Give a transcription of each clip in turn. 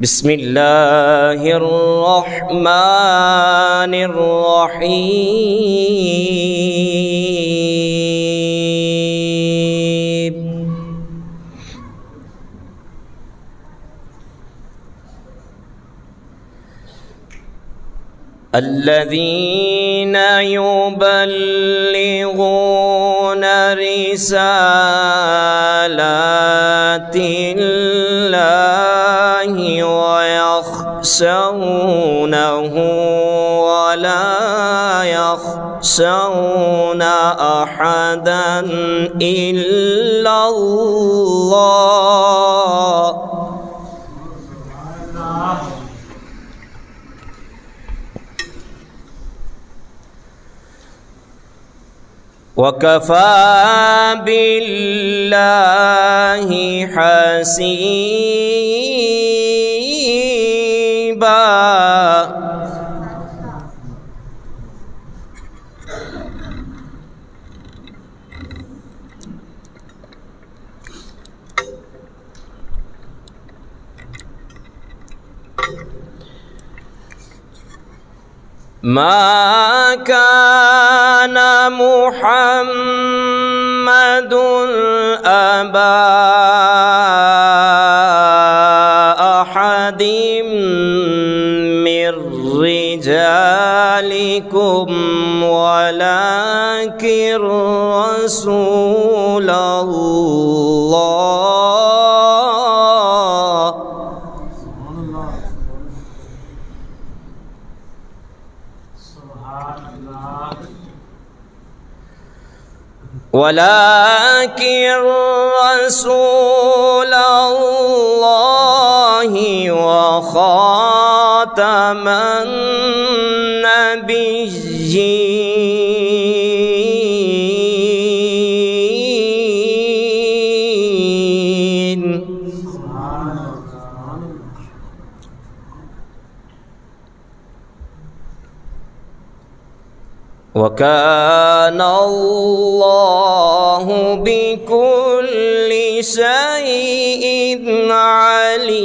بسم الله الرحمن الرحيم الذين يبلغون رسالات الله ويخشونه ولا يخشون أحدا إلا الله وكفى بالله حسيبا ما كان محمد أبا أحد من رجالكم ولكن رسول الله ولكن رسول الله وخاتم النبيين وكان الله بكل شيء عليما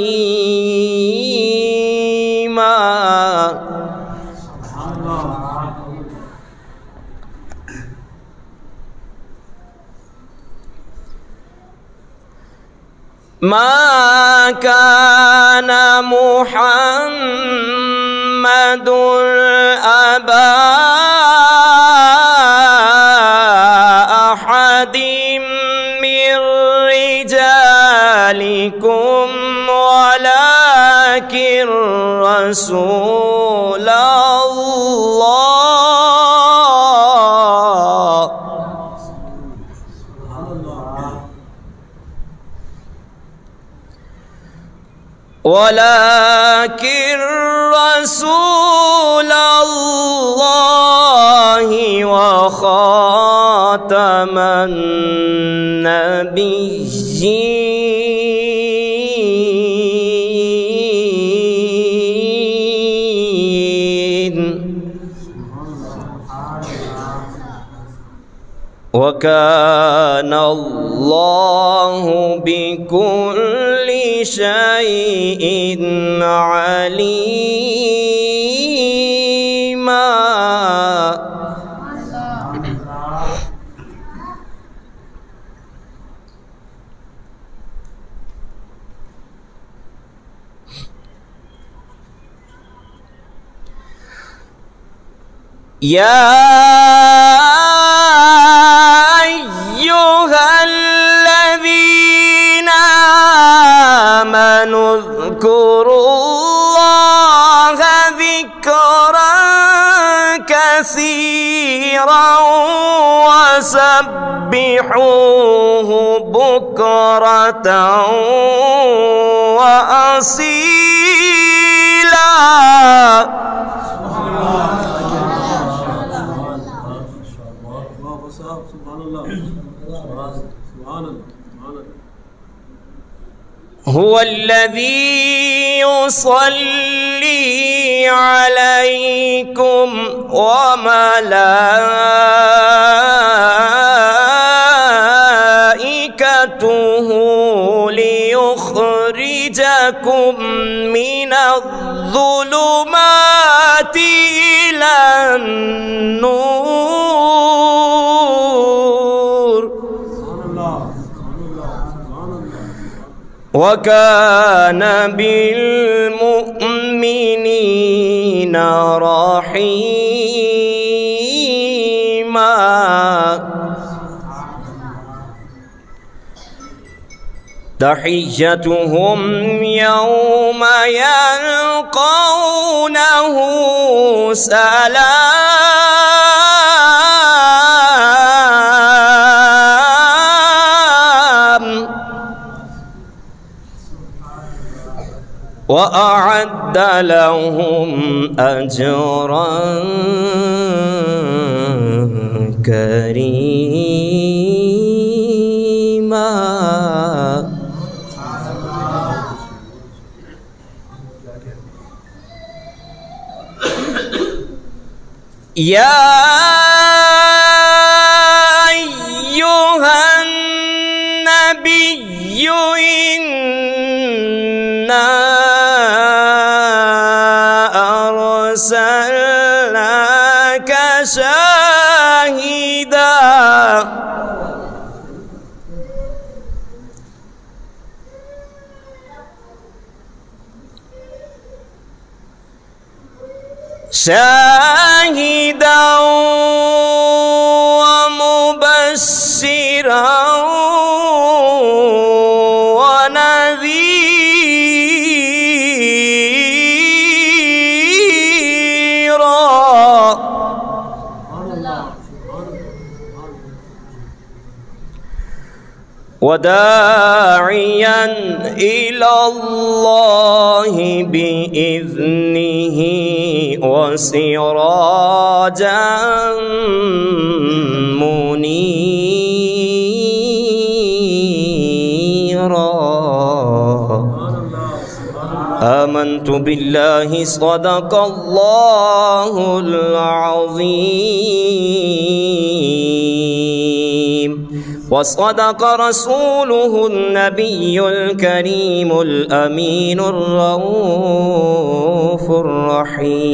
ما كان محمد أبا أحد من رجالكم ولكن رسول الله ولكن رسول الله وخاتم النبيين وكان الله بكل شيء عليما يا أيها الذين آمنوا اذكروا الله ذكرا كثيرا وسبحوه بكرة وأصيلا هو الذي يصلي عليكم وملائكته ليخرجكم أخرجكم من الظلمات إلى النور وكان بالمؤمنين رحيما. تحيتهم يوم يلقونه سلام وأعد لهم أجرا كريما. يا أيها النبي إنا أرسلناك شاهدا ومبشرا ونذيرا وداعيا إلى الله بإذنه وسراجا منيرا. آمنت بالله صدق الله العظيم وصدق رسوله النبي الكريم الأمين الرؤوف الرحيم.